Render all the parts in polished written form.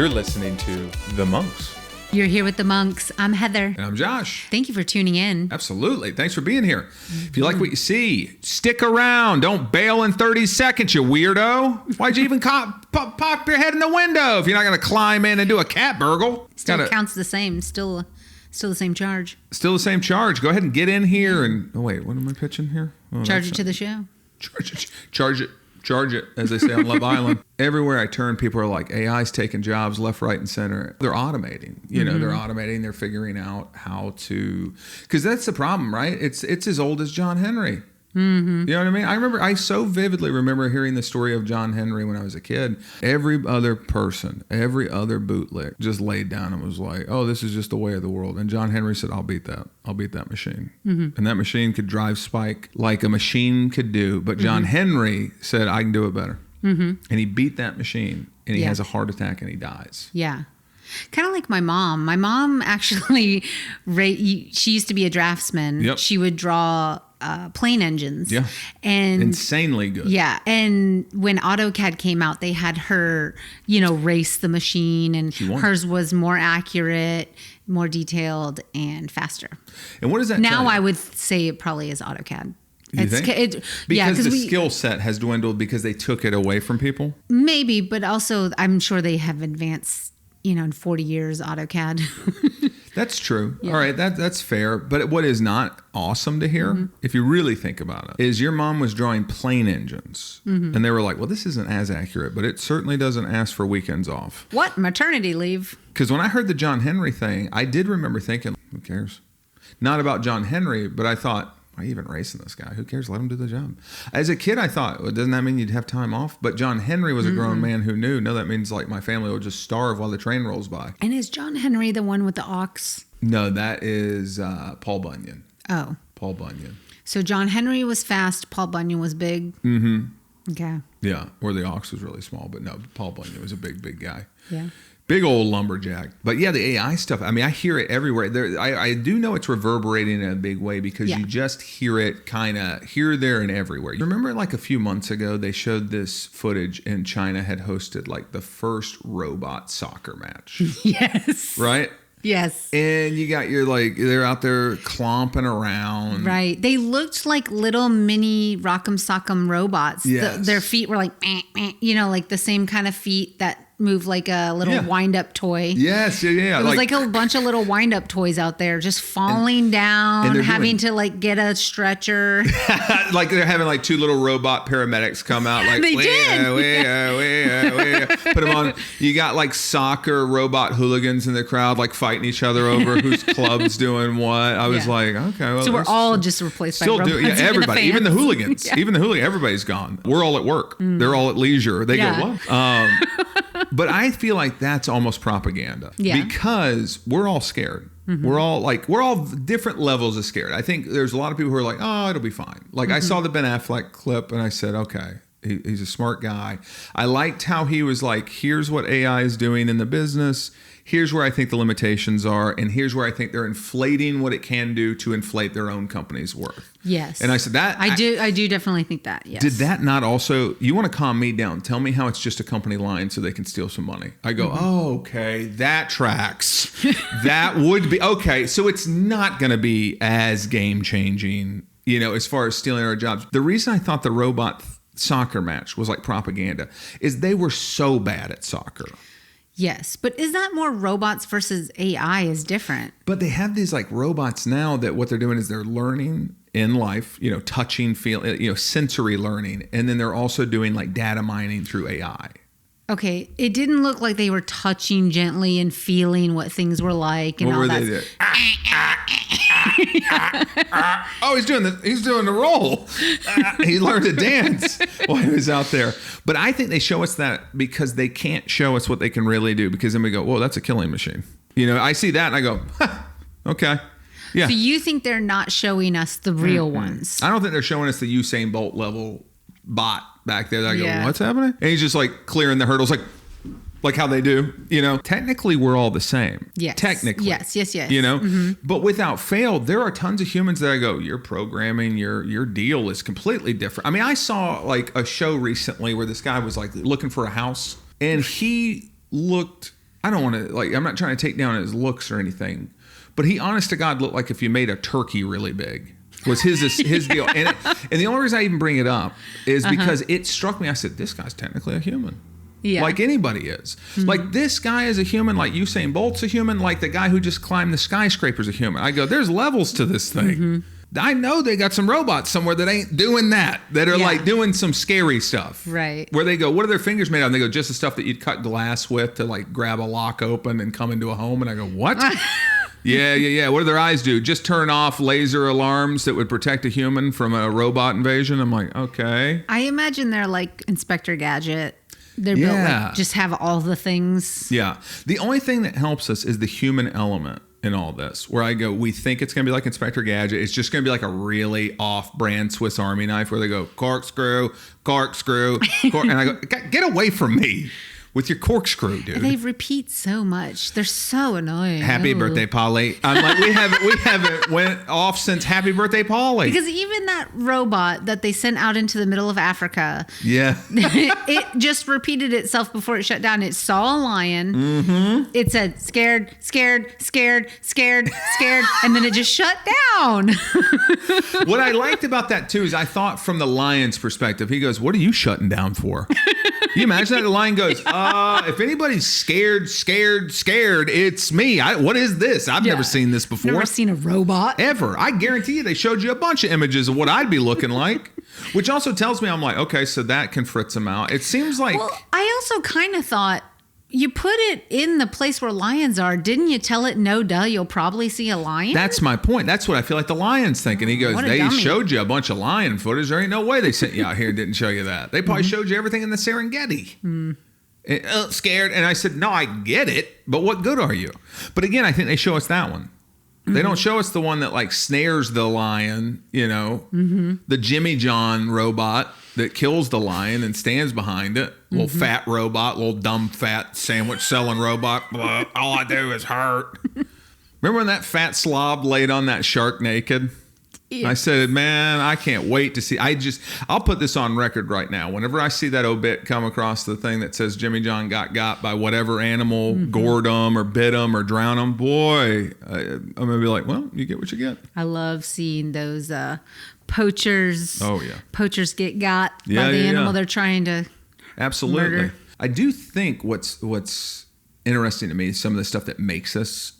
You're listening to The Monks. You're here with the Monks. I'm Heather. And I'm Josh. Thank you for tuning in. Absolutely. Thanks for being here. If you like what you see, stick around. Don't bail in 30 seconds, you weirdo. Why'd you even pop your head in the window if you're not going to climb in and do a cat burgle? Still counts the same. Still the same charge. Still the same charge. Go ahead and get in here and... Oh, wait. What am I pitching here? Oh, charge it to the show. Charge it, as they say on Love Island. Everywhere I turn, people are like, AI's taking jobs left, right, and center. They're automating. They're automating. They're figuring out how to... Because that's the problem, right? It's as old as John Henry. Mm-hmm. You know what I mean? I so vividly remember hearing the story of John Henry when I was a kid. Every other person, every other bootleg just laid down and was like, oh, this is just the way of the world. And John Henry said, I'll beat that machine. Mm-hmm. And that machine could drive Spike like a machine could do. But John Henry said, I can do it better. Mm-hmm. And he beat that machine and he has a heart attack and he dies. Yeah. Kind of like my mom. My mom actually, she used to be a draftsman. Yep. She would draw plane engines. Yeah. And insanely good. Yeah. And when AutoCAD came out, they had her, race the machine, and hers was more accurate, more detailed, and faster. And what does that now tell you? I would say it probably is AutoCAD. You think? Because the skill set has dwindled because they took it away from people? Maybe, but also I'm sure they have advanced, in 40 years, AutoCAD. That's true. Yeah. All right, that's fair. But what is not awesome to hear, if you really think about it, is your mom was drawing plane engines. Mm-hmm. And they were like, well, this isn't as accurate, but it certainly doesn't ask for weekends off. What? Maternity leave? Because when I heard the John Henry thing, I did remember thinking, who cares? Not about John Henry, but I thought, why are you even racing this guy? Who cares? Let him do the job. As a kid, I thought, well, doesn't that mean you'd have time off? But John Henry was a grown man who knew, no, that means like my family will just starve while the train rolls by. And is John Henry the one with the ox? No, that is Paul Bunyan. Oh. Paul Bunyan. So John Henry was fast, Paul Bunyan was big? Mm-hmm. Okay. Yeah, or the ox was really small, but no, Paul Bunyan was a big guy. Yeah. Big old lumberjack. But yeah, the AI stuff, I mean, I hear it everywhere. I do know it's reverberating in a big way because you just hear it kind of here, there, and everywhere. You remember like a few months ago, they showed this footage and China had hosted like the first robot soccer match. Yes. Right? Yes. And you got they're out there clomping around. Right. They looked like little mini Rock'em Sock'em robots. Yes. Their feet were like, like the same kind of feet that move like a little wind-up toy. Yes, yeah. It was like a bunch of little wind-up toys out there just falling down, having to get a stretcher. Like they're having like two little robot paramedics come out like, they did. Put them on. You got like soccer robot hooligans in the crowd like fighting each other over whose club's doing what. I was like, okay. Well, so we're all just replaced by robots. Everybody, even the hooligans. Yeah. Even the hooligans, everybody's gone. We're all at work. They're all at leisure. They go, what? But I feel like that's almost propaganda because we're all scared. Mm-hmm. We're all different levels of scared. I think there's a lot of people who are like, oh, it'll be fine. Like I saw the Ben Affleck clip and I said, okay, he's a smart guy. I liked how he was like, here's what AI is doing in the business. Here's where I think the limitations are. And here's where I think they're inflating what it can do to inflate their own company's worth. Yes. And I said that. I do definitely think that. Yes. Did that not also, you want to calm me down. Tell me how it's just a company line so they can steal some money. I go, oh, okay, that tracks. That would be, okay. So it's not going to be as game changing, as far as stealing our jobs. The reason I thought the robot soccer match was like propaganda is they were so bad at soccer. Yes, but is that more robots versus AI is different? But they have these like robots now that what they're doing is they're learning in life, touching, feel, sensory learning. And then they're also doing like data mining through AI. Okay, it didn't look like they were touching gently and feeling what things were like and what all were that. They doing? Oh, he's doing the roll. He learned to dance while he was out there. But I think they show us that because they can't show us what they can really do, because then we go, whoa, that's a killing machine. I see that and I go, okay. Yeah. So you think they're not showing us the real ones? I don't think they're showing us the Usain Bolt level bot back there that I go, what's happening? And he's just like clearing the hurdles like how they do, Technically, we're all the same. Yes. Technically. Yes. But without fail, there are tons of humans that I go, your programming, your deal is completely different. I mean, I saw like a show recently where this guy was like looking for a house and he looked I don't want to, like, I'm not trying to take down his looks or anything, but he, honest to God, looked like if you made a turkey really big. Was his deal. And the only reason I even bring it up is because it struck me. I said, this guy's technically a human. Yeah. Like anybody is. Mm-hmm. Like this guy is a human, like Usain Bolt's a human, like the guy who just climbed the skyscraper's a human. I go, there's levels to this thing. Mm-hmm. I know they got some robots somewhere that ain't doing that are like doing some scary stuff. Right. Where they go, what are their fingers made of? And they go, just the stuff that you'd cut glass with to like grab a lock open and come into a home. And I go, what? Yeah. What do their eyes do? Just turn off laser alarms that would protect a human from a robot invasion? I'm like, okay. I imagine they're like Inspector Gadget. They're built like just have all the things. Yeah. The only thing that helps us is the human element in all this, where I go, we think it's going to be like Inspector Gadget. It's just going to be like a really off-brand Swiss Army knife where they go corkscrew, and I go, get away from me with your corkscrew, dude. They repeat so much. They're so annoying. Happy birthday, Polly. I'm like, we haven't went off since Happy Birthday, Polly. Because even that robot that they sent out into the middle of Africa, it just repeated itself before it shut down. It saw a lion. Mm-hmm. It said scared, and then it just shut down. What I liked about that too is I thought from the lion's perspective, he goes, "What are you shutting down for?" You imagine that the lion goes, if anybody's scared, it's me. What is this? I've never seen this before. Never seen a robot. Ever. I guarantee you they showed you a bunch of images of what I'd be looking like, which also tells me, I'm like, okay, so that can fritz them out. It seems like... Well, I also kind of thought, you put it in the place where lions are. Didn't you tell it, no, duh, you'll probably see a lion? That's my point. That's what I feel like the lion's thinking. He goes, they showed you a bunch of lion footage. There ain't no way they sent you out here and didn't show you that. They probably showed you everything in the Serengeti. Scared. And I said, no, I get it, but what good are you? But again, I think they show us that one. They don't show us the one that like snares the lion, the Jimmy John robot that kills the lion and stands behind it. Little fat robot, little dumb fat sandwich selling robot. Blah, all I do is hurt. Remember when that fat slob laid on that shark naked? Yeah. I said, man, I can't wait to see. I'll put this on record right now. Whenever I see that obit come across the thing that says Jimmy John got by whatever animal gored him or bit him or drowned him, boy, I'm going to be like, well, you get what you get. I love seeing those poachers. Oh, yeah. Poachers get got by the animal they're trying to murder. I do think what's interesting to me is some of the stuff that makes us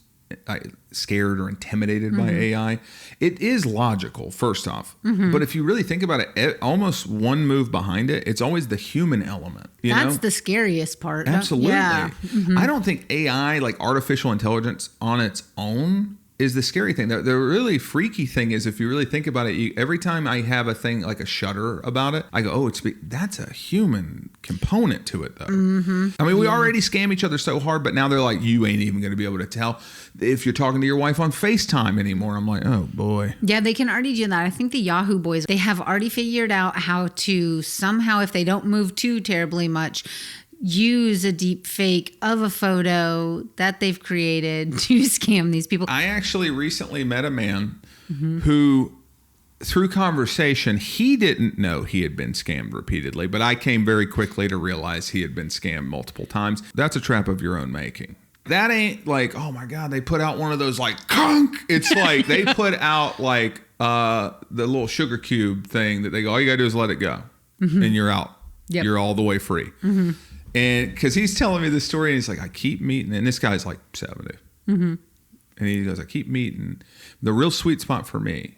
scared or intimidated by AI. It is logical, first off. But if you really think about it, almost one move behind it, it's always the human element. That's the scariest part. Absolutely. Yeah. I don't think AI, like artificial intelligence on its own, is the scary thing. The really freaky thing is, if you really think about it, every time I have a thing like a shudder about it, I go, oh, that's a human component to it, though. I mean, we already scam each other so hard, but now they're like, you ain't even going to be able to tell if you're talking to your wife on FaceTime anymore. I'm like, oh, boy. Yeah, they can already do that. I think the Yahoo boys, they have already figured out how to somehow, if they don't move too terribly much, use a deep fake of a photo that they've created to scam these people. I actually recently met a man who, through conversation, he didn't know he had been scammed repeatedly, but I came very quickly to realize he had been scammed multiple times. That's a trap of your own making. That ain't like, oh my God, they put out one of those like conk. It's like they put out like the little sugar cube thing that they go, all you gotta do is let it go and you're out. Yep. You're all the way free. And because he's telling me this story and he's like, I keep meeting, and this guy's like 70. And he goes, I keep meeting. The real sweet spot for me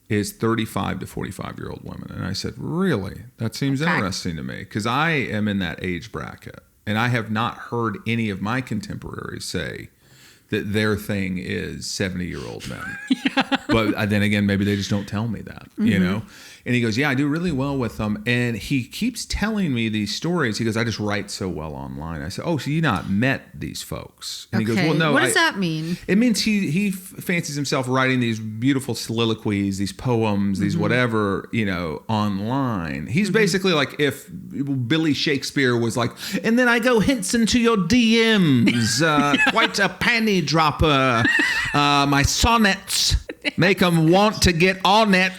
is 35 to 45-year-old women. And I said, really? That seems interesting to me, because I am in that age bracket. And I have not heard any of my contemporaries say that their thing is 70-year-old men. But then again, maybe they just don't tell me that, you know? And he goes, yeah, I do really well with them. And he keeps telling me these stories. He goes, I just write so well online. I said, oh, so you not met these folks? And he goes, well, no. What does that mean? It means he fancies himself writing these beautiful soliloquies, these poems, these whatever, online. He's basically like if Billy Shakespeare was like, and then I go hints into your DMs, quite a panty dropper, my sonnets make them want to get on it.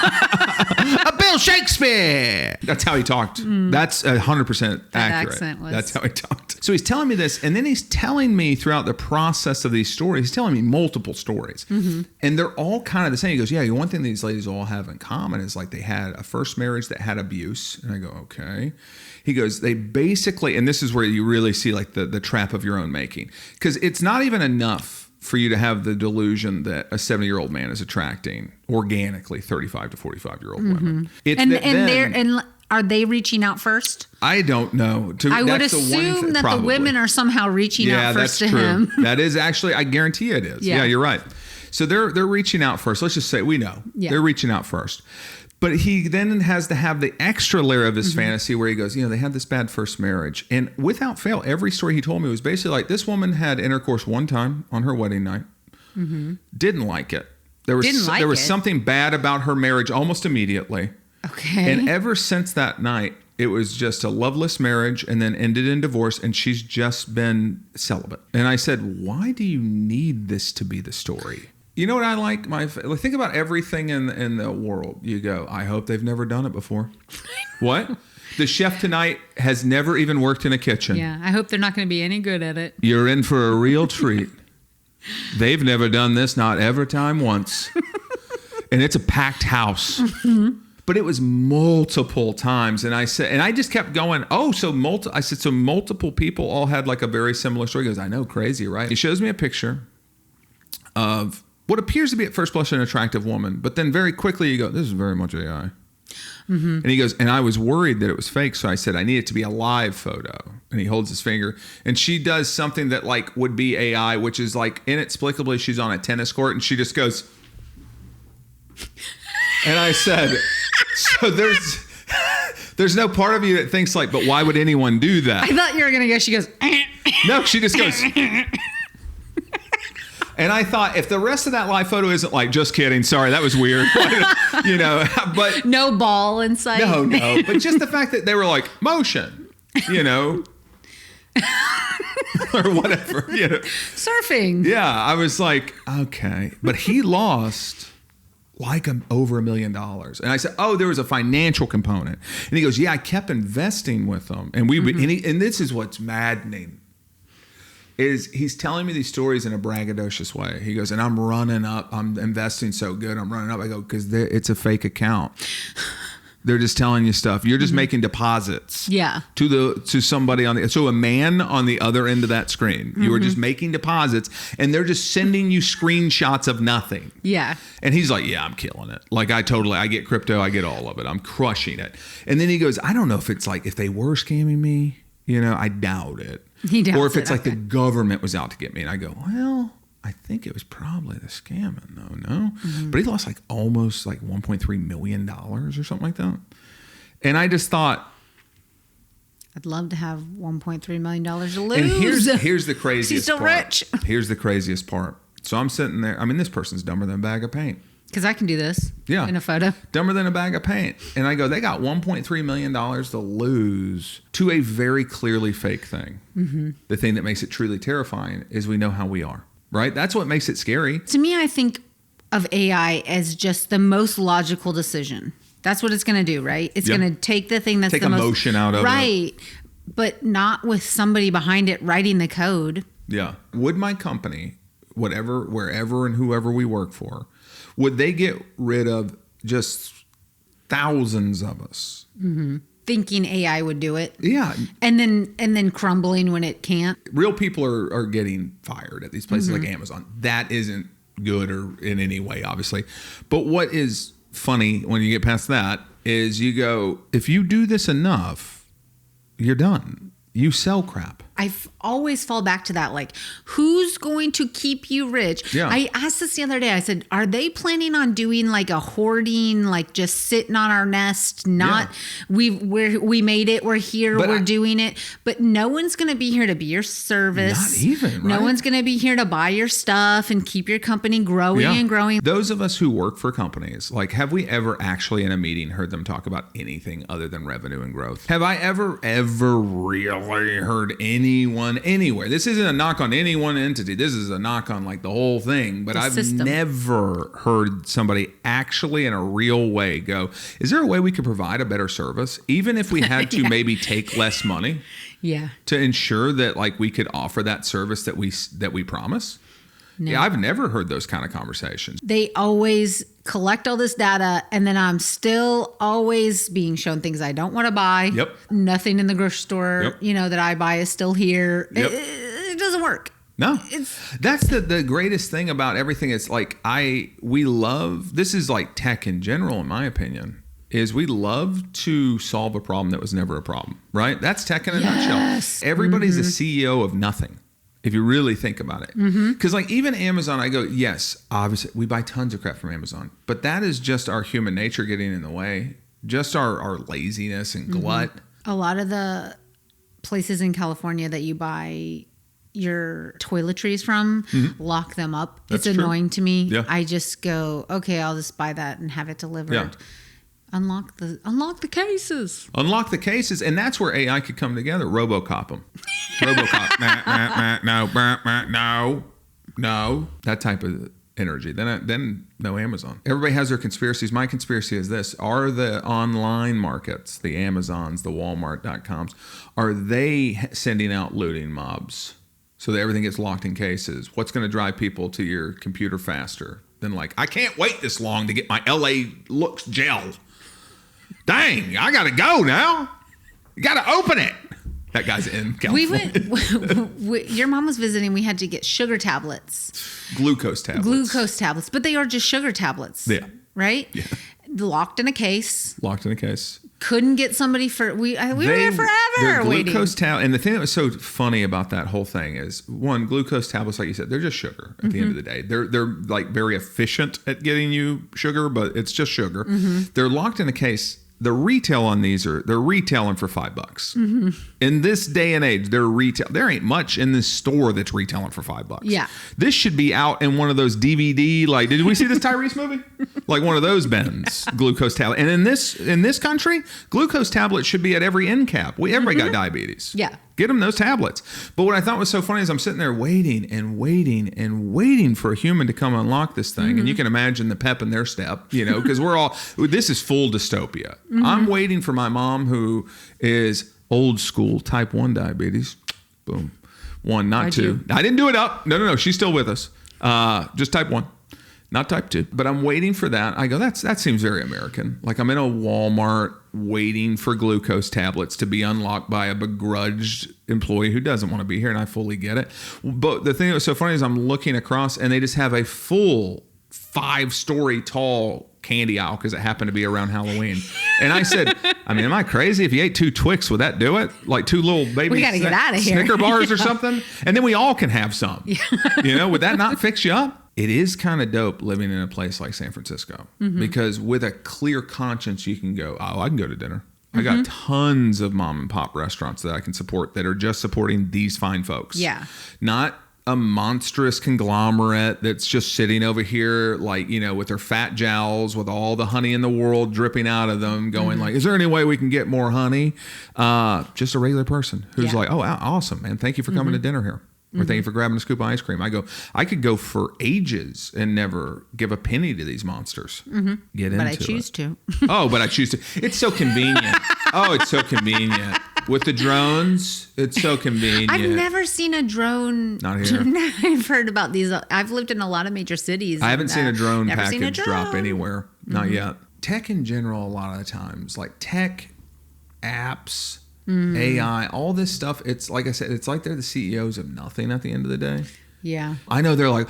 A Will Shakespeare. That's how he talked. That's 100% accurate. Accent was... That's how he talked. So he's telling me this, and then he's telling me throughout the process of these stories, he's telling me multiple stories. And they're all kind of the same. He goes, yeah, one thing these ladies all have in common is like they had a first marriage that had abuse. And I go, okay. He goes, they basically, and this is where you really see like the trap of your own making. Because it's not even enough for you to have the delusion that a 70-year-old man is attracting organically 35 to 45-year-old women. It's and are they reaching out first? I don't know. I would assume that the women are somehow reaching out first to him. That is actually, I guarantee it is. Yeah, you're right. So they're reaching out first. Let's just say we know. Yeah. They're reaching out first. But he then has to have the extra layer of his fantasy where he goes, they had this bad first marriage. And without fail, every story he told me was basically like, this woman had intercourse one time on her wedding night. Didn't like it. There was something bad about her marriage almost immediately. Okay. And ever since that night, it was just a loveless marriage and then ended in divorce. And she's just been celibate. And I said, why do you need this to be the story? You know what I like? Think about everything in the world. You go, I hope they've never done it before. What? The chef tonight has never even worked in a kitchen. Yeah, I hope they're not going to be any good at it. You're in for a real treat. They've never done this, not ever time once. And it's a packed house. But it was multiple times. And I just kept going, so multiple people all had like a very similar story. He goes, I know, crazy, right? He shows me a picture of what appears to be at first blush an attractive woman, but then very quickly you go, this is very much AI. And he goes, and I was worried that it was fake, so I said, I need it to be a live photo. And he holds his finger, and she does something that like would be AI, which is like inexplicably she's on a tennis court, and she just goes, and I said, so there's no part of you that thinks like, but why would anyone do that? I thought you were gonna go. She goes, no, she just goes. And I thought, if the rest of that live photo isn't like, just kidding, sorry, that was weird, but no ball in sight. No, but just the fact that they were like motion, or whatever, surfing. Yeah, I was like, okay, but he lost like over $1 million, and I said, there was a financial component, and he goes, yeah, I kept investing with them, and and this is what's maddening. He's telling me these stories in a braggadocious way. He goes, and I'm running up. I'm investing so good. I'm running up. I go, because it's a fake account. They're just telling you stuff. You're just making deposits. Yeah. To somebody so a man on the other end of that screen. You are just making deposits, and they're just sending you screenshots of nothing. Yeah. And he's like, yeah, I'm killing it. Like I get crypto. I get all of it. I'm crushing it. And then he goes, I don't know if it's like if they were scamming me. I doubt it. Or if it's like the government was out to get me. And I go, well, I think it was probably the scamming though, no? But he lost like almost like $1.3 million or something like that. And I just thought, I'd love to have $1.3 million to lose. And here's the craziest He's still part. rich. Here's the craziest part. So I'm sitting there. I mean, this person's dumber than a bag of paint. Because I can do this in a photo. Dumber than a bag of paint. And I go, they got $1.3 million to lose to a very clearly fake thing. The thing that makes it truly terrifying is we know how we are, right? That's what makes it scary. To me, I think of AI as just the most logical decision. That's what it's going to do, right? It's going to take the thing that's the most... emotion out of it. Right. But not with somebody behind it writing the code. Yeah. Would my company, whatever, wherever and whoever we work for, would they get rid of just thousands of us? Thinking AI would do it. Yeah. And then crumbling when it can't. Real people are getting fired at these places like Amazon. That isn't good or in any way, obviously. But what is funny when you get past that is you go, if you do this enough, you're done. You sell crap. I always fall back to that. Like, who's going to keep you rich? Yeah. I asked this the other day. I said, are they planning on doing like a hoarding, like just sitting on our nest? Not we made it. We're here. We're doing it. But no one's going to be here to be your service. Not even. Right? No one's going to be here to buy your stuff and keep your company growing and growing. Those of us who work for companies, like, have we ever actually in a meeting heard them talk about anything other than revenue and growth? Have I ever really heard anyone done anywhere. This isn't a knock on any one entity. This is a knock on like the whole thing. But I've never heard somebody actually in a real way go, is there a way we could provide a better service? Even if we had to maybe take less money to ensure that like we could offer that service that we promise? No. Yeah, I've never heard those kind of conversations. They always collect all this data, and then I'm still always being shown things I don't want to buy. Yep. Nothing in the grocery store, that I buy is still here. Yep. It doesn't work. No, that's the greatest thing about everything. It's like we love, this is like tech in general, in my opinion, is we love to solve a problem that was never a problem, right? That's tech in a nutshell. Everybody's a CEO of nothing. If you really think about it. Because like even Amazon, I go, yes, obviously we buy tons of crap from Amazon, but that is just our human nature getting in the way, just our laziness and glut. A lot of the places in California that you buy your toiletries from lock them up. That's it's annoying to me. Yeah. I just go, okay, I'll just buy that and have it delivered. Yeah. Unlock the cases. Unlock the cases, and that's where AI could come together. RoboCop them. RoboCop. No. That type of energy. Then no Amazon. Everybody has their conspiracies. My conspiracy is this: are the online markets, the Amazons, the Walmart.coms, are they sending out looting mobs so that everything gets locked in cases? What's going to drive people to your computer faster than like, I can't wait this long to get my LA Looks gel. Dang, I got to go now. You got to open it. That guy's in California. Your mom was visiting. We had to get sugar tablets. Glucose tablets. But they are just sugar tablets. Yeah. Right? Yeah. Locked in a case. Couldn't get somebody we were there forever waiting. Glucose tablets. And the thing that was so funny about that whole thing is, one, glucose tablets, like you said, they're just sugar at the end of the day. They're like very efficient at getting you sugar, but it's just sugar. They're locked in a case. The retail on these they're retailing for $5. In this day and age, there ain't much in this store that's retailing for $5. Yeah. This should be out in one of those DVD, like, did we see this Tyrese movie? Like one of those bins, glucose tablet. And in this country, glucose tablets should be at every end cap. Everybody got diabetes. Yeah. Get them those tablets. But what I thought was so funny is I'm sitting there waiting for a human to come unlock this thing. And you can imagine the pep in their step, because this is full dystopia. I'm waiting for my mom, who is old school type 1 diabetes. Boom. 1, not 2. I didn't do it up. No. She's still with us. Just type 1. Not type 2. But I'm waiting for that. I go, that seems very American. Like I'm in a Walmart waiting for glucose tablets to be unlocked by a begrudged employee who doesn't want to be here, and I fully get it. But the thing that was so funny is I'm looking across, and they just have a full 5-story tall candy aisle because it happened to be around Halloween. And I said, am I crazy? If you ate 2 Twix, would that do it? Like 2 little baby we gotta get out of here. Snicker bars or something? And then we all can have some. Would that not fix you up? It is kind of dope living in a place like San Francisco because with a clear conscience, you can go, I can go to dinner. I got tons of mom and pop restaurants that I can support that are just supporting these fine folks. Yeah. Not a monstrous conglomerate that's just sitting over here, like, with their fat jowls, with all the honey in the world dripping out of them, going like, is there any way we can get more honey? Just a regular person who's like, oh, awesome, man. Thank you for coming to dinner here. Or thank you for grabbing a scoop of ice cream. I could go for ages and never give a penny to these monsters. Get into it. But I choose to. But I choose to. It's so convenient. It's so convenient. With the drones, it's so convenient. I've never seen a drone. Not here. I've heard about these. I've lived in a lot of major cities. I haven't seen a drone package drop anywhere. Not yet. Tech in general, a lot of the times, like tech apps, AI, all this stuff, it's like I said, it's like they're the CEOs of nothing at the end of the day. Yeah. I know they're like,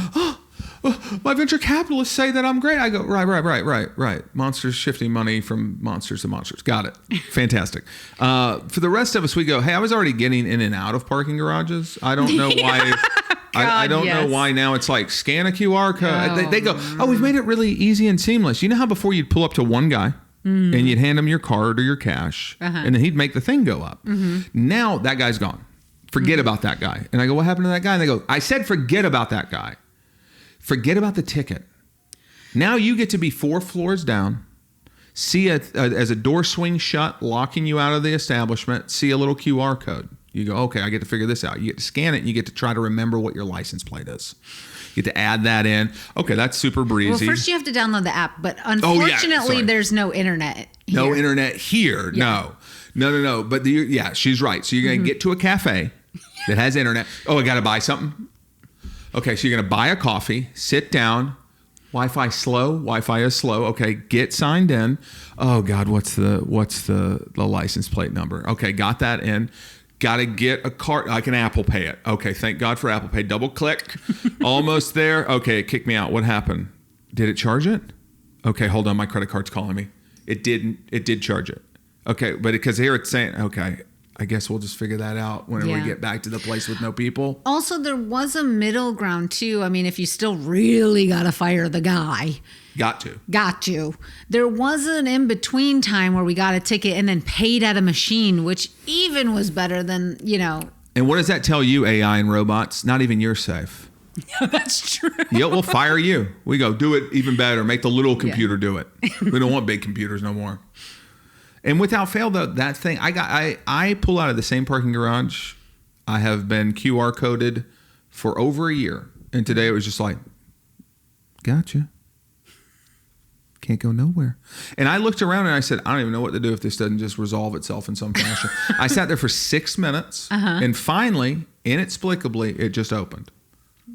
my venture capitalists say that I'm great. I go, right. Monsters shifting money from monsters to monsters. Got it. Fantastic. For the rest of us, we go, hey, I was already getting in and out of parking garages. I don't know why. I don't know why now it's like scan a QR code. They go, we've made it really easy and seamless. You know how before you'd pull up to one guy and you'd hand him your card or your cash and then he'd make the thing go up. Now that guy's gone. Forget about that guy. And I go, what happened to that guy? And they go, I said forget about that guy. Forget about the ticket. Now you get to be 4 floors down, see as a door swings shut, locking you out of the establishment, see a little QR code. You go, okay, I get to figure this out. You get to scan it. And you get to try to remember what your license plate is. You get to add that in. Okay, that's super breezy. Well, first you have to download the app, but unfortunately, there's no internet here. No internet here. Yeah. No. But she's right. So you're going to get to a cafe that has internet. Oh, I got to buy something. Okay, so you're going to buy a coffee, sit down. Wi-Fi slow. Wi-Fi is slow. Okay, get signed in. Oh God, what's the license plate number? Okay, got that in. Got to get a card. I can Apple Pay it. Okay, thank God for Apple Pay. Double click. Almost there. Okay, it kicked me out. What happened? Did it charge it? Okay, hold on. My credit card's calling me. It didn't. It did charge it. Okay, but because here it's saying, okay, I guess we'll just figure that out whenever we get back to the place with no people. Also, there was a middle ground too. I mean, if you still really got to fire the guy. Got to. There was an in-between time where we got a ticket and then paid at a machine, which even was better than, And what does that tell you, AI and robots? Not even you're safe. Yeah, that's true. Yeah, we'll fire you. We go, do it even better. Make the little computer do it. We don't want big computers no more. And without fail, though, that thing, I pull out of the same parking garage. I have been QR coded for over a year. And today it was just like, gotcha. Can't go nowhere. And I looked around and I said, I don't even know what to do if this doesn't just resolve itself in some fashion. I sat there for 6 minutes and finally, inexplicably, it just opened.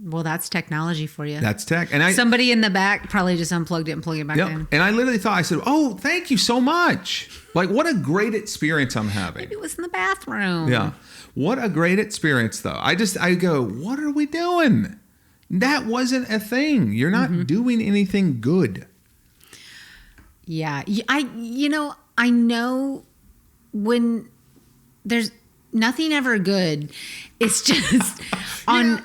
Well, that's technology for you. That's tech. And somebody in the back probably just unplugged it and plugged it back in. And I literally thought, I said, oh, thank you so much. Like, what a great experience I'm having. Maybe it was in the bathroom. Yeah. What a great experience, though. I go, what are we doing? That wasn't a thing. You're not doing anything good. Yeah. I know when there's nothing ever good. It's just on...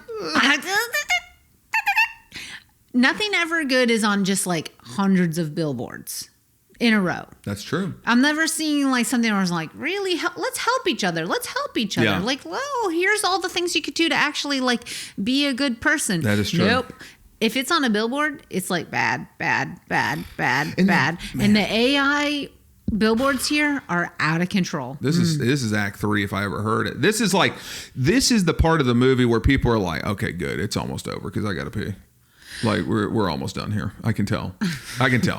Nothing ever good is on just like hundreds of billboards in a row. That's true. I'm never seeing like something where I was like, really, let's help each other. Let's help each other. Yeah. Like, whoa, here's all the things you could do to actually like be a good person. That is true. Nope. If it's on a billboard, it's like bad. And the AI billboards here are out of control. This is Act 3 if I ever heard it. This is the part of the movie where people are like, okay, good, it's almost over because I got to pee. Like we're almost done here. I can tell.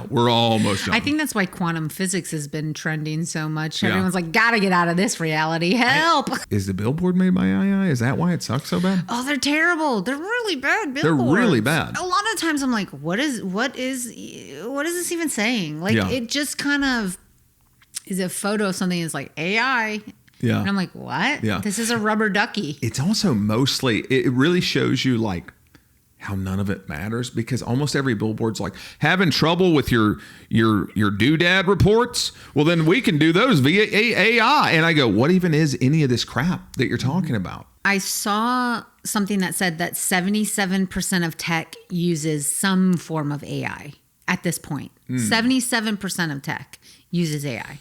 We're almost done. I think that's why quantum physics has been trending so much. Everyone's like, gotta get out of this reality. Help. Is the billboard made by AI? Is that why it sucks so bad? Oh, they're terrible. They're really bad billboards. They're really bad. A lot of times I'm like, what is this even saying? Like it just kind of is a photo of something that's like AI. Yeah. And I'm like, what? Yeah. This is a rubber ducky. It's also mostly, it really shows you like how none of it matters because almost every billboard's like having trouble with your doodad reports. Well, then we can do those via AI. And I go, what even is any of this crap that you're talking about? I saw something that said that 77% of tech uses some form of AI at this point. 77% of tech uses AI.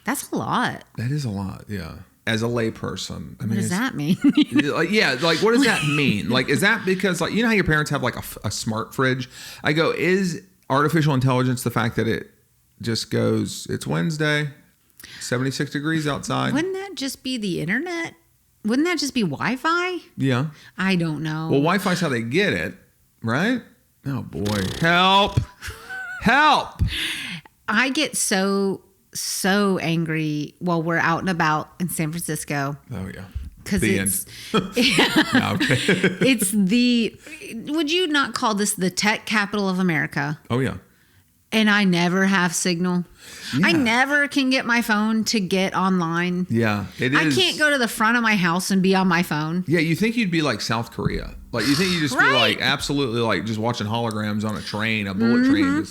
That's a lot. That is a lot, yeah. As a layperson, I mean, what does that mean? Like, what does that mean? Like, is that because, like, you know how your parents have like a smart fridge? I go, is artificial intelligence the fact that it just goes, it's Wednesday, 76 degrees outside? Wouldn't that just be the internet? Wouldn't that just be Wi-Fi? Yeah. I don't know. Well, Wi-Fi's how they get it, right? Oh boy, help! I get so angry while we're out and about in San Francisco. Oh yeah. Because it's No, okay. it's would you not call this the tech capital of America? Oh yeah. And I never have signal. Yeah. I never can get my phone to get online. Yeah, it is. I can't go to the front of my house and be on my phone. Yeah, you think you'd be like South Korea. Like, you think you'd just be like absolutely like just watching holograms on a train, a bullet train.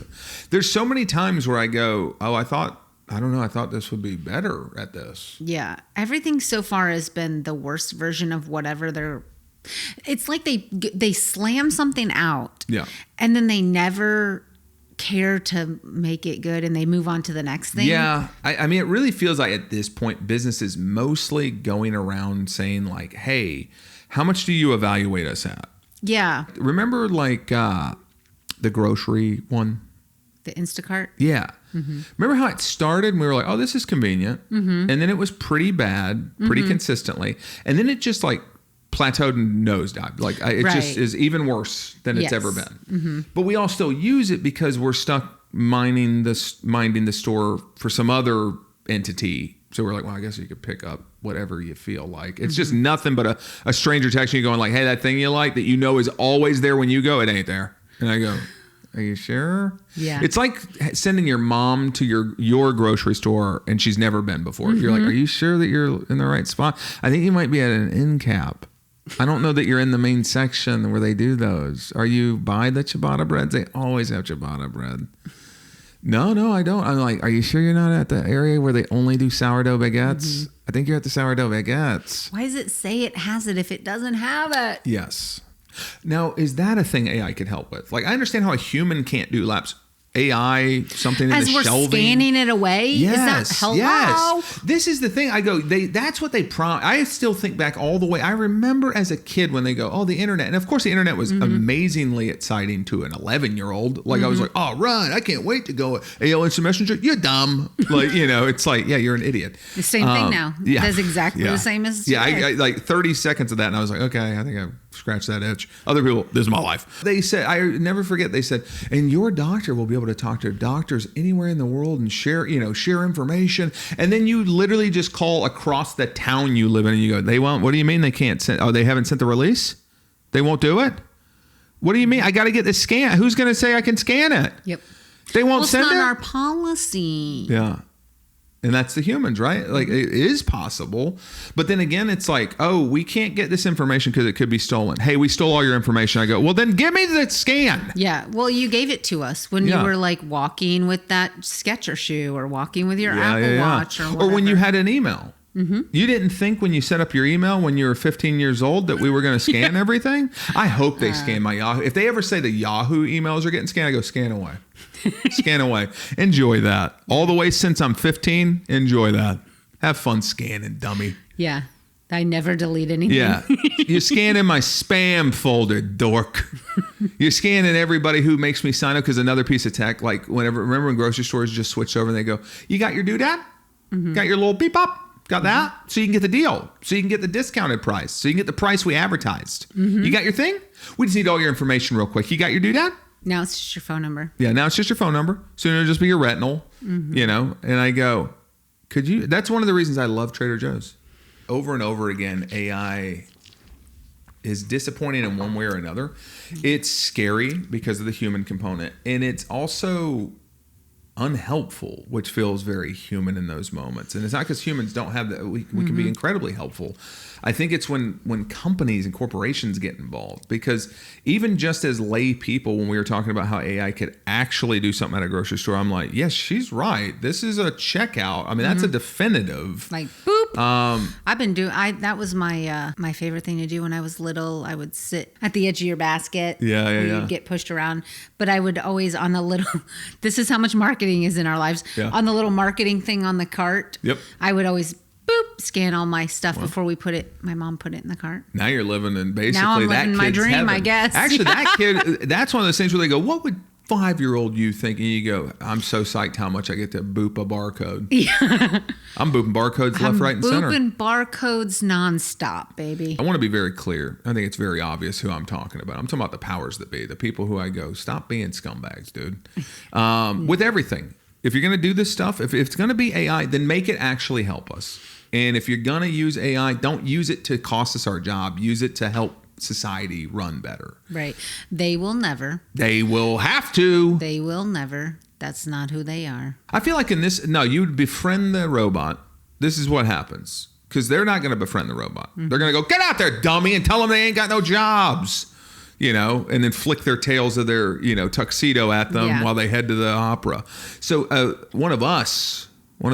There's so many times where I go, oh, I thought this would be better at this. Yeah. Everything so far has been the worst version of whatever it's like they slam something out. Yeah. And then they never care to make it good and they move on to the next thing. Yeah. I mean, it really feels like at this point, business is mostly going around saying like, hey, how much do you evaluate us at? Yeah. Remember like the grocery one? The Instacart? Yeah. Remember how it started? And we were like, oh, this is convenient. And then it was pretty bad, pretty consistently. And then it just like plateaued and nosedived. Like it just is even worse than it's ever been. But we all still use it because we're stuck minding the store for some other entity. So we're like, well, I guess you could pick up whatever you feel like. It's just nothing but a stranger texting you going like, hey, that thing you like that you know is always there when you go, it ain't there. And I go, are you sure? Yeah. It's like sending your mom to your grocery store and she's never been before. You're like, are you sure that you're in the right spot? I think you might be at an end cap. I don't know that you're in the main section where they do those. Are you by the ciabatta breads? They always have ciabatta bread. No, I don't. I'm like, are you sure you're not at the area where they only do sourdough baguettes? I think you're at the sourdough baguettes. Why does it say it has it if it doesn't have it? Yes. Now, is that a thing AI could help with? Like, I understand how a human can't do laps. AI, something in the shelving. As we're scanning it away? Yes. Is that hello? Yes. This is the thing. I go, that's what they I still think back all the way. I remember as a kid when they go, oh, the internet. And of course, the internet was amazingly exciting to an 11-year-old. Like, I was like, oh, run. I can't wait to go. AOL Instant Messenger. You're dumb. Like, it's like, yeah, you're an idiot. The same thing now. Yeah. That's exactly the same as I like 30 seconds of that. And I was like, okay, I think I've scratched that itch. Other people, this is my life. They said, I never forget, they said, and your doctor will be able to talk to doctors anywhere in the world and share information. And then you literally just call across the town you live in and you go, they won't. What do you mean they can't send? Oh, they haven't sent the release? They won't do it? What do you mean? I got to get this scan. Who's going to say I can scan it? Yep. They won't send it? It's not our policy. Yeah. And that's the humans, right? Like, it is possible. But then again, it's like, oh, we can't get this information because it could be stolen. Hey, we stole all your information. I go, well, then give me the scan. Yeah. Well, you gave it to us when you were like walking with that Skechers shoe or walking with your Apple Watch or whatever. Or when you had an email. You didn't think when you set up your email when you were 15 years old that we were going to scan everything? I hope they scan my Yahoo. If they ever say the Yahoo emails are getting scanned, I go, scan away. Scan away. Enjoy that. All the way since I'm 15, enjoy that. Have fun scanning, dummy. Yeah. I never delete anything. Yeah. You're scanning my spam folder, dork. You're scanning everybody who makes me sign up because another piece of tech, like remember when grocery stores just switched over and they go, you got your doodad? Got your little beep up? Got that? So you can get the deal. So you can get the discounted price. So you can get the price we advertised. You got your thing? We just need all your information real quick. You got your doodad? Now it's just your phone number. Yeah, now it's just your phone number. Soon it'll just be your retinal, And I go, could you? That's one of the reasons I love Trader Joe's. Over and over again, AI is disappointing in one way or another. It's scary because of the human component. And it's also unhelpful, which feels very human in those moments. And it's not because humans don't have that. We can be incredibly helpful. I think it's when companies and corporations get involved, because even just as lay people, when we were talking about how AI could actually do something at a grocery store, I'm like, yes, she's right. This is a checkout. I mean, that's a definitive. Like, boop. I've been doing, that was my my favorite thing to do when I was little. I would sit at the edge of your basket. Yeah. You'd get pushed around. But I would always on the little, this is how much marketing is in our lives. Yeah. On the little marketing thing on the cart. Yep. I would always scan all my stuff before my mom put it in the cart. Now you're living in basically now I'm that living kid's my dream, heaven. I guess. Actually, that kid, that's one of those things where they go, what would 5-year-old you think? And you go, I'm so psyched how much I get to boop a barcode. Yeah. I'm booping barcodes left, right, and center. I'm booping barcodes nonstop, baby. I want to be very clear. I think it's very obvious who I'm talking about. I'm talking about the powers that be, the people who I go, stop being scumbags, dude. With everything. If you're going to do this stuff, if it's going to be AI, then make it actually help us. And if you're going to use AI, don't use it to cost us our job. Use it to help society run better. Right. They will never. They will have to. They will never. That's not who they are. I feel like you would befriend the robot. This is what happens. Because they're not going to befriend the robot. They're going to go, get out there, dummy, and tell them they ain't got no jobs. And then flick their tails of their, tuxedo at them while they head to the opera. So one of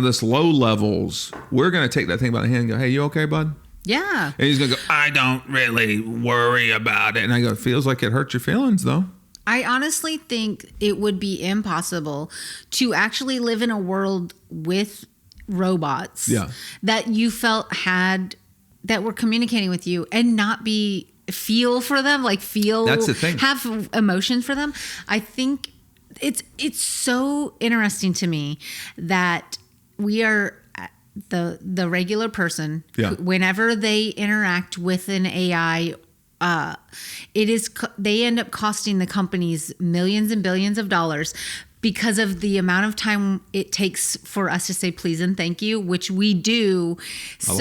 those low levels, we're going to take that thing by the hand and go, hey, you okay, bud? Yeah. And he's going to go, I don't really worry about it. And I go, it feels like it hurt your feelings, though. I honestly think it would be impossible to actually live in a world with robots that you felt that were communicating with you and not feel for them, that's the thing. Have emotion for them. I think it's so interesting to me that we are the regular person, whenever they interact with an AI, they end up costing the companies millions and billions of dollars because of the amount of time it takes for us to say please and thank you, which we do. It's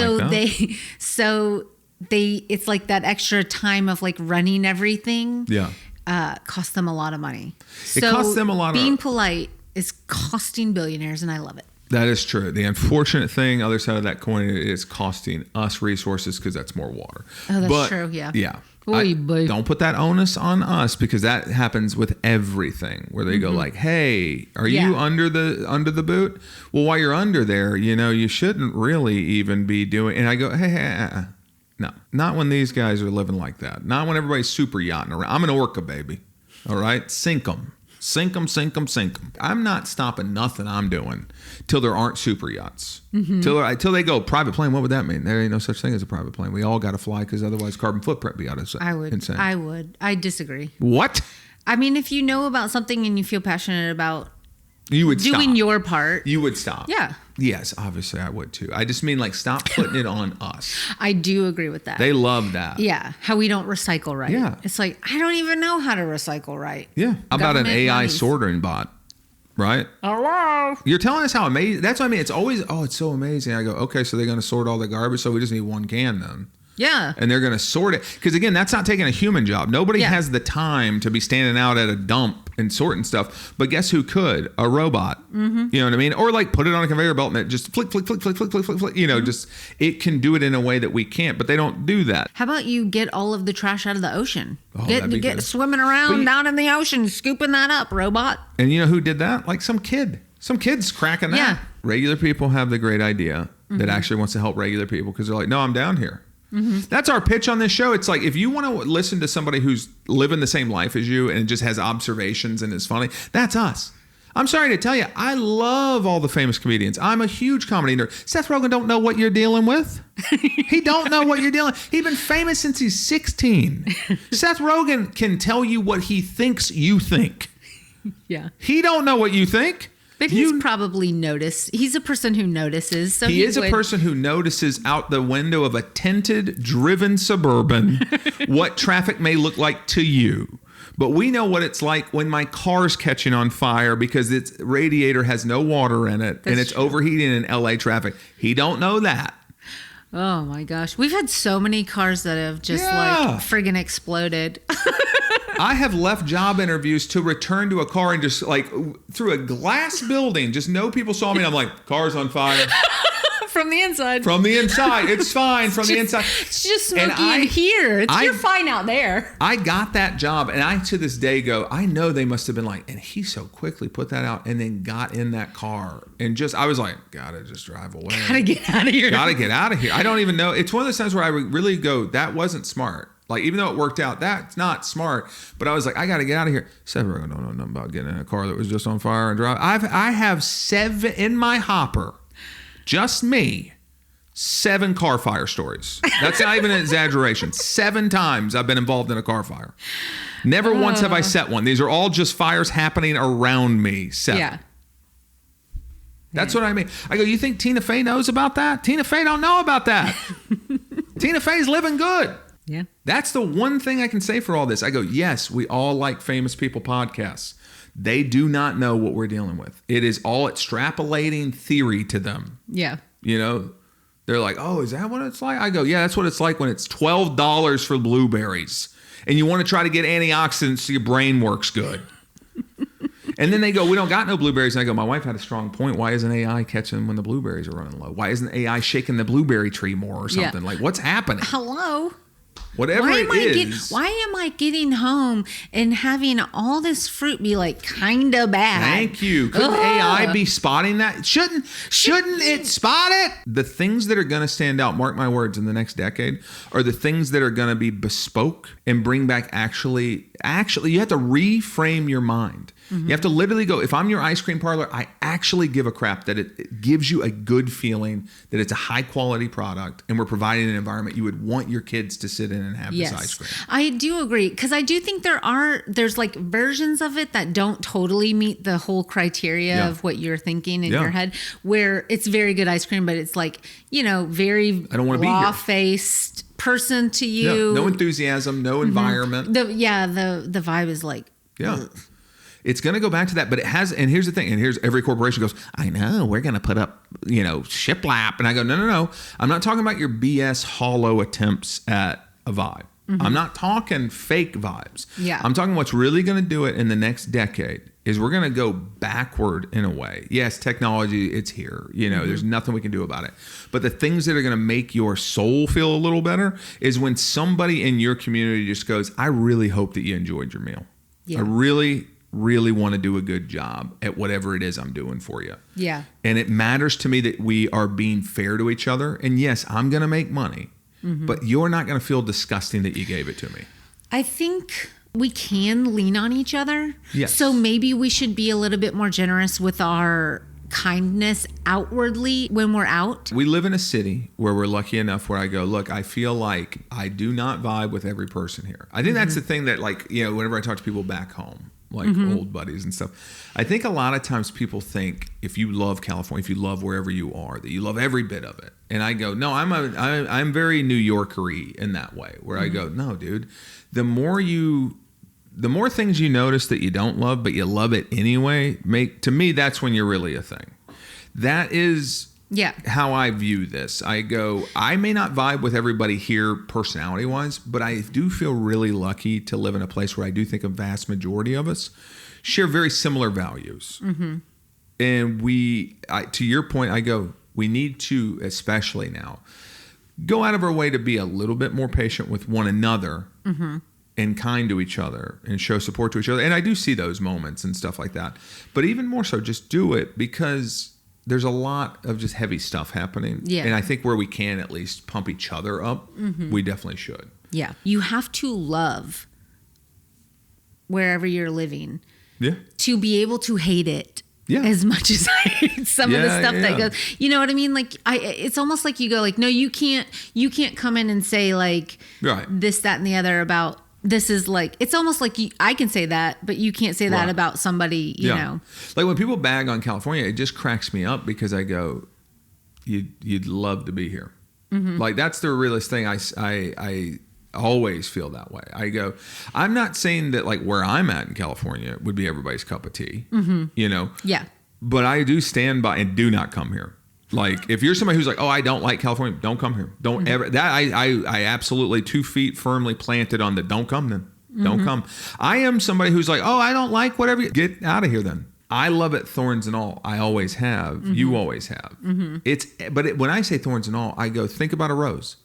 like that extra time of like running everything. Costs them a lot of money. It costs them a lot. Being polite is costing billionaires, and I love it. That is true. The unfortunate thing, other side of that coin, is costing us resources because that's more water. Oh, that's true. Yeah. Yeah. Don't put that onus on us, because that happens with everything where they go like, hey, are you under the boot? Well, while you're under there, you shouldn't really even be doing. And I go, hey, no, not when these guys are living like that. Not when everybody's super yachting around. I'm an orca, baby. All right. Sink them. Sink them, sink them, sink them. I'm not stopping nothing I'm doing till there aren't super yachts. Till they go private plane. What would that mean? There ain't no such thing as a private plane. We all got to fly, because otherwise carbon footprint be out of insane. I disagree. What? I mean, if you know about something and you feel passionate about you would doing stop. your part. You would stop. Yeah. Yes, obviously I would too. I just mean like stop putting it on us. I do agree with that. They love that. Yeah. How we don't recycle right. Yeah. It's like, I don't even know how to recycle right. Yeah. How about an AI sorting bot? Right? Hello. You're telling us how amazing. That's what I mean. It's always, it's so amazing. I go, okay, so they're going to sort all the garbage. So we just need one can then. Yeah. And they're going to sort it. Because again, that's not taking a human job. Nobody has the time to be standing out at a dump and sorting stuff. But guess who could? A robot. You know what I mean? Or like put it on a conveyor belt and it just flick, flick, flick, flick, flick, flick, flick, flick. Just it can do it in a way that we can't. But they don't do that. How about you get all of the trash out of the ocean? That'd be get good. Swimming around down in the ocean, scooping that up, robot. And you know who did that? Like some kid. Some kid's cracking that. Yeah. Regular people have the great idea that actually wants to help regular people, because they're like, no, I'm down here. That's our pitch on this show. It's like, if you want to listen to somebody who's living the same life as you and just has observations and is funny, that's us. I'm sorry to tell you, I love all the famous comedians. I'm a huge comedy nerd. Seth Rogen don't know what you're dealing with. He don't know what you're dealing with. He's been famous since he's 16. Seth Rogen can tell you what he thinks you think. Yeah. He don't know what you think. But he's probably noticed. He's a person who notices. So he is a person who notices out the window of a tinted, driven Suburban what traffic may look like to you. But we know what it's like when my car's catching on fire because its radiator has no water in it and it's overheating in LA traffic. He don't know that. Oh my gosh. We've had so many cars that have just like friggin' exploded. I have left job interviews to return to a car and just like through a glass building, just know people saw me and I'm like, car's on fire. From the inside. From the inside. It's fine from the inside. It's just smoky in here. You're fine out there. I got that job and I to this day go, I know they must have been like, and he so quickly put that out and then got in that car and just, I was like, gotta just drive away. Gotta get out of here. Gotta get out of here. I don't even know. It's one of those times where I really go, that wasn't smart. Like, even though it worked out, that's not smart. But I was like, I got to get out of here. Seth Rogen don't know nothing about getting in a car that was just on fire and drive. I have 7 in my hopper, just me, 7 car fire stories. That's not even an exaggeration. 7 times I've been involved in a car fire. Never once have I set one. These are all just fires happening around me. 7. Yeah. That's what I mean. I go, you think Tina Fey knows about that? Tina Fey don't know about that. Tina Fey's living good. Yeah. That's the one thing I can say for all this. I go, yes, we all like famous people podcasts. They do not know what we're dealing with. It is all extrapolating theory to them. Yeah. They're like, oh, is that what it's like? I go, yeah, that's what it's like when it's $12 for blueberries and you want to try to get antioxidants so your brain works good. And then they go, we don't got no blueberries. And I go, my wife had a strong point. Why isn't AI catching when the blueberries are running low? Why isn't AI shaking the blueberry tree more or something? Like, what's happening? Hello? Whatever it is. Why am I getting home and having all this fruit be like kind of bad? Thank you. Couldn't AI be spotting that? Shouldn't it spot it? The things that are going to stand out, mark my words, in the next decade are the things that are going to be bespoke and bring back actually, you have to reframe your mind. Mm-hmm. You have to literally go, if I'm your ice cream parlor, I actually give a crap that it gives you a good feeling that it's a high quality product and we're providing an environment you would want your kids to sit in in and have this ice cream. I do agree, because I do think there's like versions of it that don't totally meet the whole criteria of what you're thinking in your head, where it's very good ice cream, but it's like, very I don't want to raw-faced person to you. No enthusiasm, no environment. The vibe is like, ugh. It's going to go back to that, but it has, and here's the thing, and here's every corporation goes, I know, we're going to put up, shiplap. And I go, no. I'm not talking about your BS hollow attempts at a vibe. I'm not talking fake vibes. Yeah. I'm talking what's really going to do it in the next decade is we're going to go backward in a way. Yes, technology, it's here. There's nothing we can do about it. But the things that are going to make your soul feel a little better is when somebody in your community just goes, I really hope that you enjoyed your meal. Yeah. I really want to do a good job at whatever it is I'm doing for you. Yeah. And it matters to me that we are being fair to each other. And yes, I'm going to make money, but you're not going to feel disgusting that you gave it to me. I think we can lean on each other. Yes. So maybe we should be a little bit more generous with our kindness outwardly when we're out. We live in a city where we're lucky enough where I go, look, I feel like I do not vibe with every person here. I think that's the thing that, like, whenever I talk to people back home, like old buddies and stuff, I think a lot of times people think if you love California, if you love wherever you are, that you love every bit of it. And I go, no, I'm very New Yorker-y in that way, where I go, no, dude, the more things you notice that you don't love, but you love it anyway, to me, that's when you're really a thing. That is how I view this. I go, I may not vibe with everybody here personality-wise, but I do feel really lucky to live in a place where I do think a vast majority of us share very similar values. And to your point, I go, we need to, especially now, go out of our way to be a little bit more patient with one another and kind to each other and show support to each other. And I do see those moments and stuff like that. But even more so, just do it, because there's a lot of just heavy stuff happening. Yeah. And I think where we can at least pump each other up, we definitely should. Yeah. You have to love wherever you're living. Yeah. To be able to hate it. Yeah. As much as I hate some of the stuff that goes, you know what I mean? Like, it's almost like you go like, no, you can't come in and say like this, that, and the other about, this is like, it's almost like I can say that, but you can't say that about somebody, you know. Like when people bag on California, it just cracks me up, because I go, you'd love to be here. Like that's the realest thing. I always feel that way. I go, I'm not saying that like where I'm at in California would be everybody's cup of tea, Yeah. But I do stand by and do not come here. Like if you're somebody who's like, oh, I don't like California, don't come here. Don't ever. That I absolutely 2 feet firmly planted on the don't come then. Don't come. I am somebody who's like, oh, I don't like whatever. Get out of here then. I love it, thorns and all. I always have. You always have. When I say thorns and all, I go, think about a rose.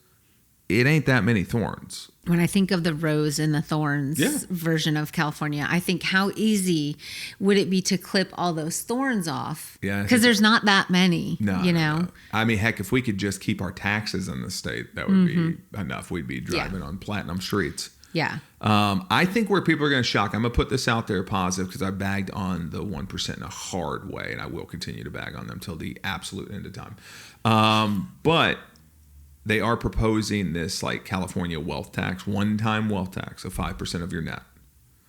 It ain't that many thorns. When I think of the rose and the thorns version of California, I think how easy would it be to clip all those thorns off? Yeah. Because there's not that many, No. I mean, heck, if we could just keep our taxes in the state, that would be enough. We'd be driving on platinum streets. Yeah. I think where people are going to shock, I'm going to put this out there positive, because I bagged on the 1% in a hard way, and I will continue to bag on them till the absolute end of time. But they are proposing this like California wealth tax, one-time wealth tax of 5% of your net.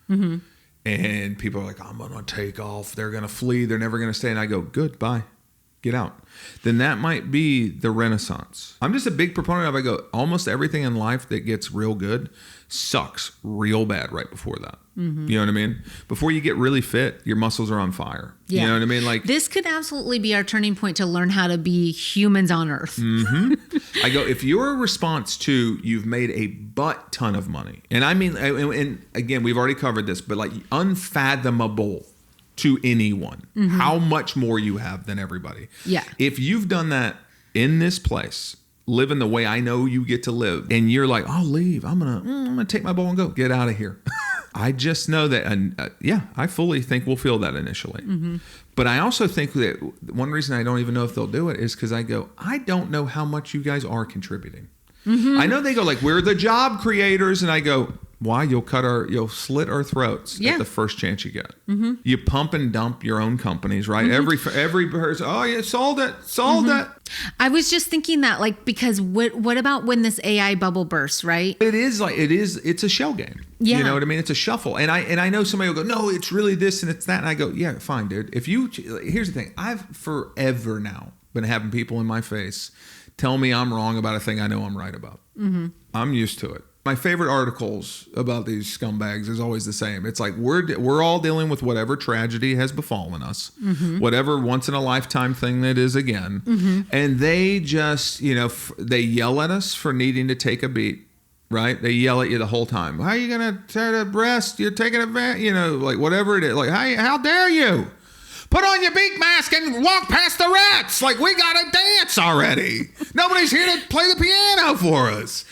And people are like, I'm going to take off. They're going to flee. They're never going to stay. And I go, good, bye. Get out. Then that might be the renaissance. I'm just a big proponent of, I go, almost everything in life that gets real good sucks real bad right before that. You know what I mean? Before you get really fit, your muscles are on fire. Yeah. You know what I mean? Like, this could absolutely be our turning point to learn how to be humans on Earth. I go, if you're a response to, you've made a butt ton of money, and I mean, and again, we've already covered this, but like unfathomable to anyone how much more you have than everybody. Yeah. If you've done that in this place, living the way I know you get to live, and you're like, I'll leave. I'm gonna take my ball and go. Get out of here. I just know that, I fully think we'll feel that initially. But I also think that one reason I don't even know if they'll do it is because I go, I don't know how much you guys are contributing. I know they go like, we're the job creators. And I go, Why? You'll slit our throats at the first chance you get. Mm-hmm. You pump and dump your own companies, right? Mm-hmm. Every person, oh, you sold it. I was just thinking that, like, because what about when this AI bubble bursts, right? It's a shell game. Yeah. You know what I mean? It's a shuffle. And I know somebody will go, no, it's really this and it's that. And I go, yeah, fine, dude. Here's the thing. I've forever now been having people in my face tell me I'm wrong about a thing I know I'm right about. Mm-hmm. I'm used to it. My favorite articles about these scumbags is always the same. It's like we're all dealing with whatever tragedy has befallen us, whatever once in a lifetime thing that is again, and they just they yell at us for needing to take a beat, right? They yell at you the whole time. How are you gonna try to rest? You're taking a like whatever it is. Like how dare you? Put on your beak mask and walk past the rats. Like we gotta dance already. Nobody's here to play the piano for us.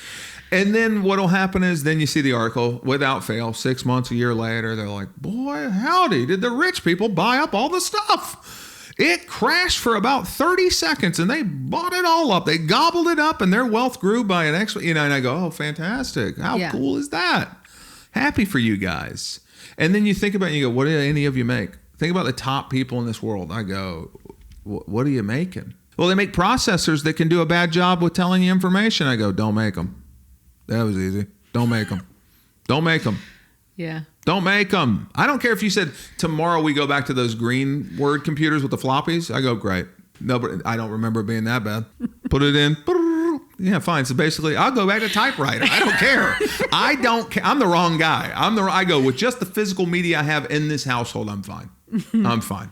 And then what'll happen is then you see the article, without fail, 6 months, a year later, they're like, boy, howdy, did the rich people buy up all the stuff? It crashed for about 30 seconds and they bought it all up. They gobbled it up and their wealth grew by an extra, and I go, oh, fantastic. How cool is that? Happy for you guys. And then you think about it and you go, what do any of you make? Think about the top people in this world. I go, what are you making? Well, they make processors that can do a bad job with telling you information. I go, don't make them. That was easy. Don't make them. Don't make them. Yeah. Don't make them. I don't care if you said tomorrow we go back to those green word computers with the floppies. I go, great. No, but I don't remember it being that bad. Put it in. Yeah, fine. So basically, I'll go back to typewriter. I don't care. I don't care. I'm the wrong guy. I go with just the physical media I have in this household. I'm fine. I'm fine.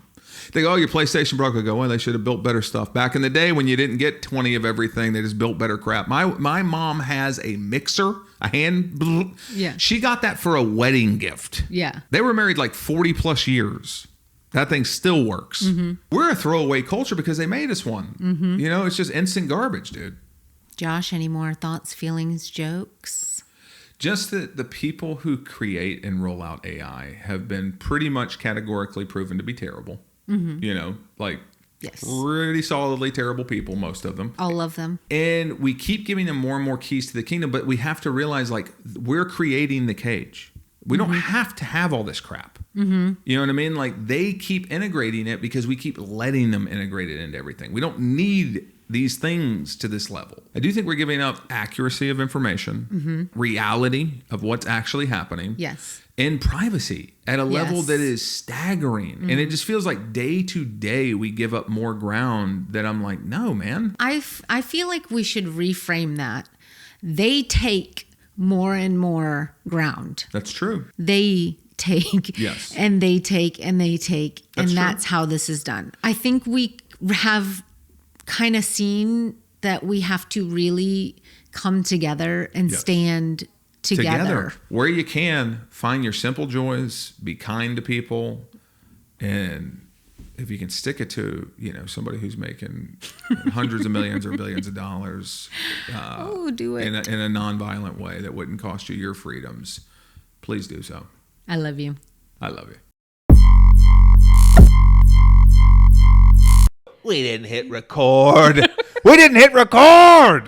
They go, oh, your PlayStation broke. I go, well, they should have built better stuff. Back in the day when you didn't get 20 of everything, they just built better crap. My mom has a mixer, a hand. Yeah. She got that for a wedding gift. Yeah. They were married like 40 plus years. That thing still works. Mm-hmm. We're a throwaway culture because they made us one. Mm-hmm. It's just instant garbage, dude. Josh, any more thoughts, feelings, jokes? Just that the people who create and roll out AI have been pretty much categorically proven to be terrible. Mm-hmm. Yes. Pretty solidly terrible people, most of them. All of them. And we keep giving them more and more keys to the kingdom, but we have to realize, like, we're creating the cage. We don't have to have all this crap. Mm-hmm. You know what I mean? Like, they keep integrating it because we keep letting them integrate it into everything. We don't need these things to this level. I do think we're giving up accuracy of information, reality of what's actually happening. Yes. And privacy at a level that is staggering. And it just feels like day to day we give up more ground that I'm like, no, man. I feel like we should reframe that. They take more and more ground. That's true. They take and they take and they take. That's how this is done. I think we have kind of seen that we have to really come together and stand together. Where you can, find your simple joys, be kind to people, and if you can stick it to somebody who's making hundreds of millions or billions of dollars, do it in a non-violent way that wouldn't cost you your freedoms, please do so. I love you. I love you. We didn't hit record. We didn't hit record.